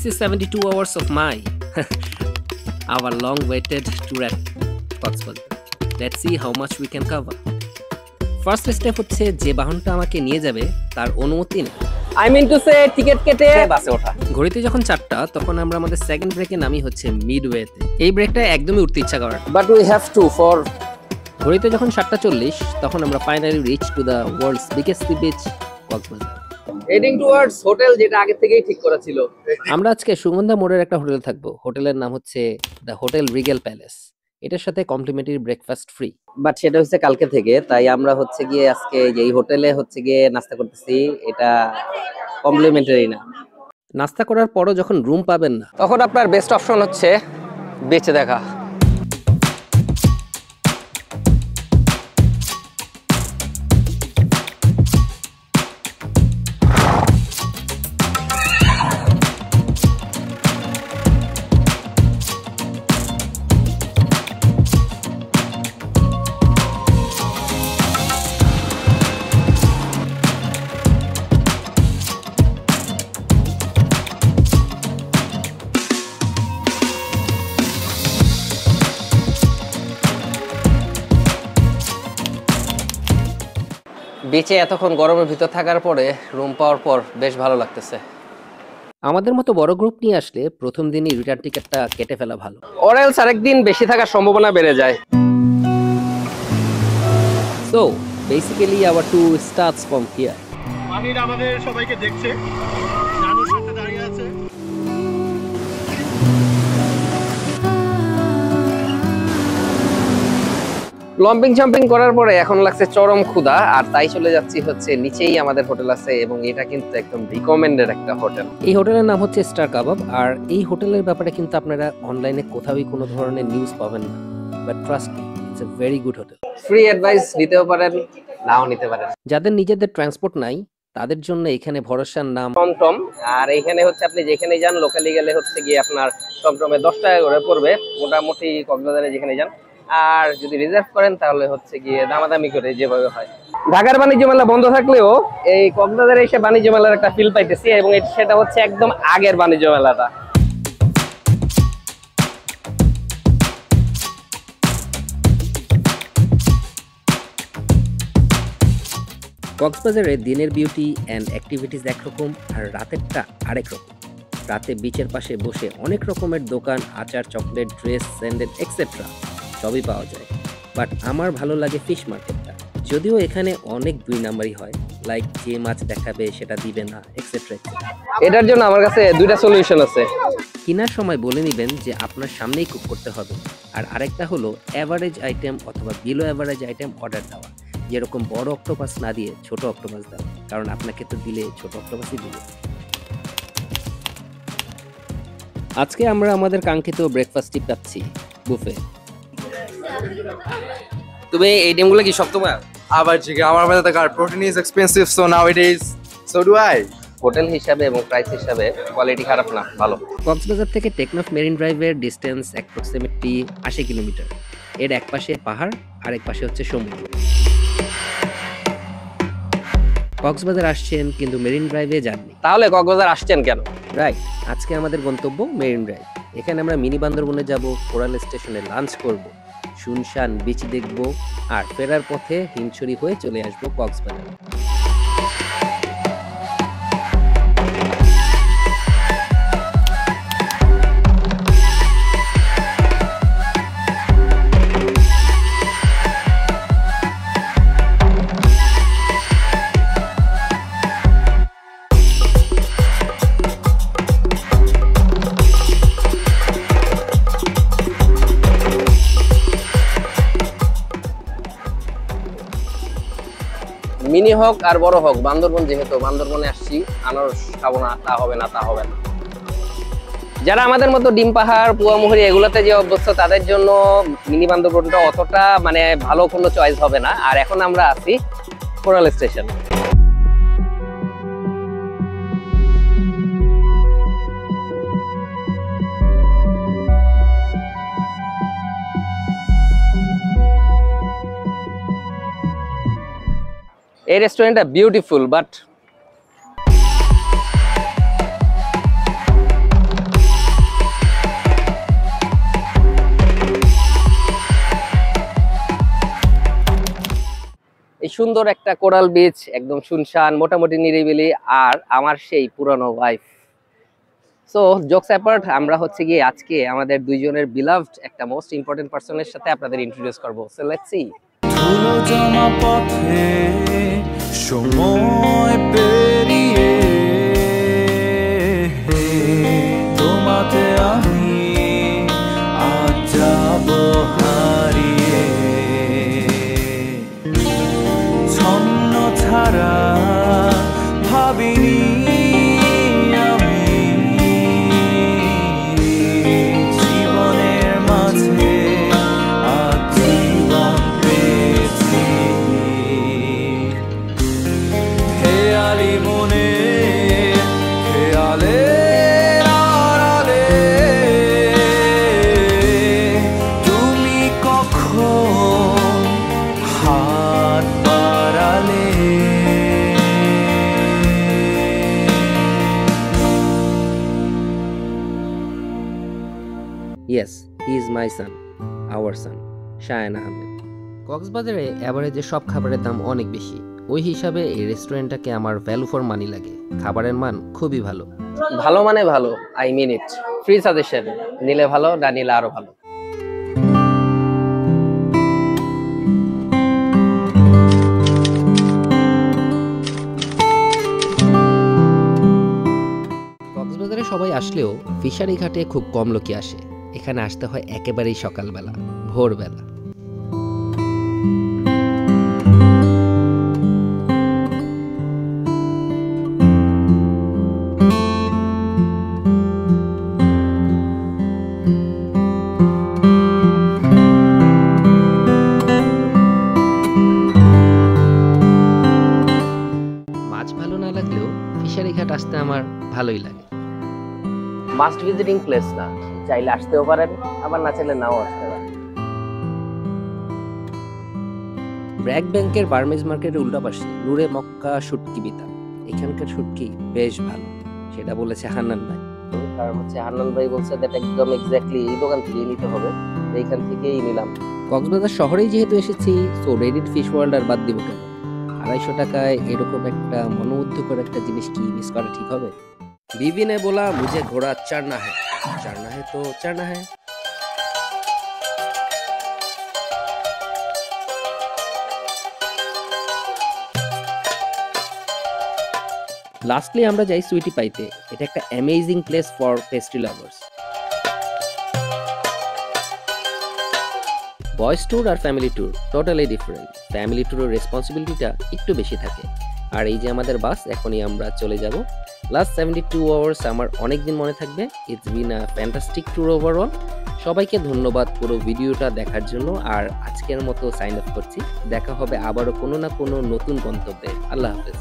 This is 72 hours of my our long-waited tour at Coxbazar. Let's see how much we can cover. First step হচ্ছে যে বাহনটা আমাকে নিয়ে যাবে তার অনুমতি নেই। I mean to say ticket কেটে বাসে ওঠা। ঘড়িতে যখন 4টা তখন আমরা আমাদের সেকেন্ড ব্রেকে নামি হচ্ছে মিডওয়েতে। এই ব্রেকটা একদমই উঠতে ইচ্ছা করে। But we have to for ঘড়িতে যখন 7:40 তখন আমরা finally reach to the world's biggest sea beach Cox's Bazar. Heading towards hotel যেটা আগে থেকেই ঠিক করা ছিল। আমরা আজকে সুগন্ধা মোড়ের একটা হোটেলে থাকবো। হোটেলের নাম হচ্ছে দ্য হোটেল রিগেল প্যালেস। এটার সাথে কমপ্লিমেন্টারি ব্রেকফাস্ট ফ্রি। বাট সেটা হচ্ছে কালকে থেকে, তাই আমরা হচ্ছে গিয়ে আজকে যেই হোটেলে হচ্ছে গিয়ে নাস্তা করতেছি এটা কমপ্লিমেন্টারি না। নাস্তা করার পরও যখন রুম পাবেন না তখন আপনার বেস্ট অপশন হচ্ছে বেঁচে দেখা। বিচে এতক্ষণ গরমের ভিতর থাকার পরে রুম পাওয়ার পর বেশ ভালো লাগতেছে। আমাদের মতো বড় গ্রুপ নিয়ে আসলে প্রথম দিনই রিটার্ন টিকেটটা কেটে ফেলা ভালো। or else আরেকদিন বেশি থাকার সম্ভাবনা বেড়ে যায়। So basically our tour starts from here. মাহির আমাদের সবাইকে দেখছে, নানুর সাথে দাঁড়িয়ে আছে। লম্পিং জাম্পিং করার পরে এখন লাগছে চরম ক্ষুধা, আর তাই চলে যাচ্ছি হচ্ছে নিচেই আমাদের হোটেল আছে এবং এটা কিন্তু একদম রিকমেন্ডেড একটা হোটেল। এই হোটেলের নাম হচ্ছে স্টার কাবাব। আর এই হোটেলের ব্যাপারে কিন্তু আপনারা অনলাইনে কোথাওই কোনো ধরনের নিউজ পাবেন না, but trust me it's a very good hotel. Free advice নিতেও পারেন, নাও নিতে পারেন। যাদের নিজেদের ট্রান্সপোর্ট নাই তাদের জন্য এখানে ভরসার নাম টমটম। আর এখানে হচ্ছে আপনি যেখানে যান লোকালি গেলে হচ্ছে গিয়ে আপনার টমটমে 10 টাকা করে পড়বে মোটামুটি কক্সবাজারে যেখানে যান। আর যদি রিজার্ভ করেন তাহলে হচ্ছে গিয়ে দামাদামি করে যেভাবে হয়। ঢাকার বাণিজ্য মেলা বন্ধ থাকলেও এই কক্সবাজারে এসে বাণিজ্য মেলার একটা ফিল পাইতেছি এবং সেটা হচ্ছে একদম আগের বাণিজ্য মেলাটা। কক্সবাজারে দিনের বিউটি অ্যান্ড অ্যাক্টিভিটিস একরকম আর রাতেরটা আরেক রকম। রাতে বিচের পাশে বসে অনেক রকমের দোকান, আচার, চকলেট, ড্রেস, স্যান্ডেল এক্সেট্রা সবই পাওয়া যায়। বাট আমার ভালো লাগে ফিশ মার্কেটটা, যদিও এখানে অনেক 2 নাম্বারই হয়, লাইক যে মাছ দেখাবে সেটা দিবে না এক্সেট্রা। এটার জন্য আমার কাছে 2টা সলিউশন আছে। কেনার সময় বলে নেবেন যে আপনার সামনেই কুক করতে হবে, আর আরেকটা হলো অ্যাভারেজ আইটেম অথবা বিলো অ্যাভারেজ আইটেম অর্ডার দেওয়া, যেরকম বড় অক্টোপাস না দিয়ে ছোট অক্টোপাস দেওয়া, কারণ আপনাকে তো দিলে ছোট অক্টোপাসই দিবে। আজকে আমরা আমাদের কাঙ্ক্ষিত ব্রেকফাস্টই পাচ্ছি, বুফে। তুমি এই ডিমগুলো কি শক্ত মাছ? আবার জিগে আমার মতে তার protein is expensive, so nowadays so do I. Hotel হিসাবে এবং প্রাইস হিসাবে কোয়ালিটি খারাপ না, ভালো। কক্সবাজার থেকে টেকনাফ মেরিন ড্রাইভের ডিস্টেন্স অ্যাপ্রক্সিমেটলি 80 কিলোমিটার। এর এক পাশে পাহাড় আর এক পাশে হচ্ছে সমুদ্র। কক্সবাজার আসছেন কিন্তু মেরিন ড্রাইভে যাননি, তাহলে কক্সবাজার আসছেন কেন? রাইট। আজকে আমাদের গন্তব্য মেরিন ড্রাইভ। এখানে আমরা মিনি বান্দরবনে যাব, কোরাল স্টেশনে লাঞ্চ করব, শুনশান বিচ দেখব, আর ফেরার পথে হিমছড়ি হয়ে চলে আসবো কক্সবাজার। মিনি হোক আর বড় হোক, বান্দরবন যেহেতু, বান্দরবনে আসছি, আনারস খাবো না তা হবে না, তা হবে না। যারা আমাদের মতো ডিম পাহাড়, পুয়ামুহুরি এগুলোতে যে অভ্যস্ত তাদের জন্য মিনি বান্দরবনটা অতটা মানে ভালো কোনো চয়েস হবে না। আর এখন আমরা আছি কোরাল স্টেশন। এই রেস্টুরেন্টটা বিউটিফুল, বাট সুন্দর একটা কোরাল বিচ, একদম শুনশান, মোটামুটি নিরিবিলি, আর আমার সেই পুরনো ওয়াইফ। সো জোকস অ্যাপার্ট, আমরা হচ্ছে গিয়ে আজকে আমাদের দুইজনের বিলাভড একটা মোস্ট ইম্পর্টেন্ট পারসনের সাথে আপনাদের ইন্ট্রোডিউস করব। So let's see. ধুলো জমা পথে সময় পেরিয়ে তোমাতে আমি আজ যাব হারিয়ে, ছন্ন ছাড়া ভাবিনি আমি জীবনের মাঝে আজ জীবন পেয়েছি। খেয়ালি মনে খেয়ালে আড়ালে তুমি কখন হাত বাড়ালে। Yes, he is my son, our son, Shayan Ahmed. কক্সবাজারে অ্যাভারেজে সব খাবারের দাম অনেক বেশি, ওই হিসাবে এই রেস্টুরেন্টটাকে আমার ভ্যালু ফর মানি লাগে। খাবারের মান খুবই ভালো। ভালো মানে ভালো, I mean it. Free suggestion, নিলে ভালো, না নিলে আরো ভালো। কক্সবাজারে সবাই আসলেও ফিশারি ঘাটে খুব কম লোকই আসে। এখানে আসতে হয় একেবারেই সকালবেলা, ভোরবেলা। মাছ ভালো না লাগলেও ফিশারি ঘাট আসতে আমার ভালোই লাগে। মাস্ট ভিজিটিং প্লেস না, চাইলে আসতেও পারেন, আবার না চাইলে নাও আসতে পারেন। ব্র্যাক ব্যাংকের বার্মেজ মার্কেটের উল্টা পাশে নূরে মক্কা শুটকি বিতা। এখানকার শুটকি বেশ ভালো, সেটা বলেছে হান্নান ভাই। কারণ হচ্ছে হান্নান ভাই বলছে দ্যাট একদম এক্স্যাক্টলি এই দোকান থেকেই নিতে হবে, এইখান থেকেই নিলাম। কক্সবাজার শহরেই যেহেতু এসেছি, সো রেডিট ফিশ ওয়ার্ল্ড আর বাদ দিব কেন? 250 টাকায় এরকম একটা মনোমুগ্ধকর একটা জিনিস কি মিস করা ঠিক হবে? बीवी ने बोला मुझे घोड़ा चढ़ना है तो चढ़ना है। লাস্টলি আমরা যাই সুইটি পাইতে। এটা একটা amazing place for pastry lovers. Boys tour আর family tour totally different. Family ট্যুরের রেসপন্সিবিলিটিটা একটু বেশি থাকে। আর এই যে আমাদের বাস, এখনই আমরা চলে যাব। লাস্ট 72 আওয়ার্স আমার অনেক দিন মনে থাকবে। It's been a fantastic tour overall. সবাইকে ধন্যবাদ পুরো ভিডিওটা দেখার জন্য। আর আজকের মতো সাইন অফ করছি। দেখা হবে আবারও কোনো না কোনো নতুন গন্তব্যে। আল্লাহ হাফেজ।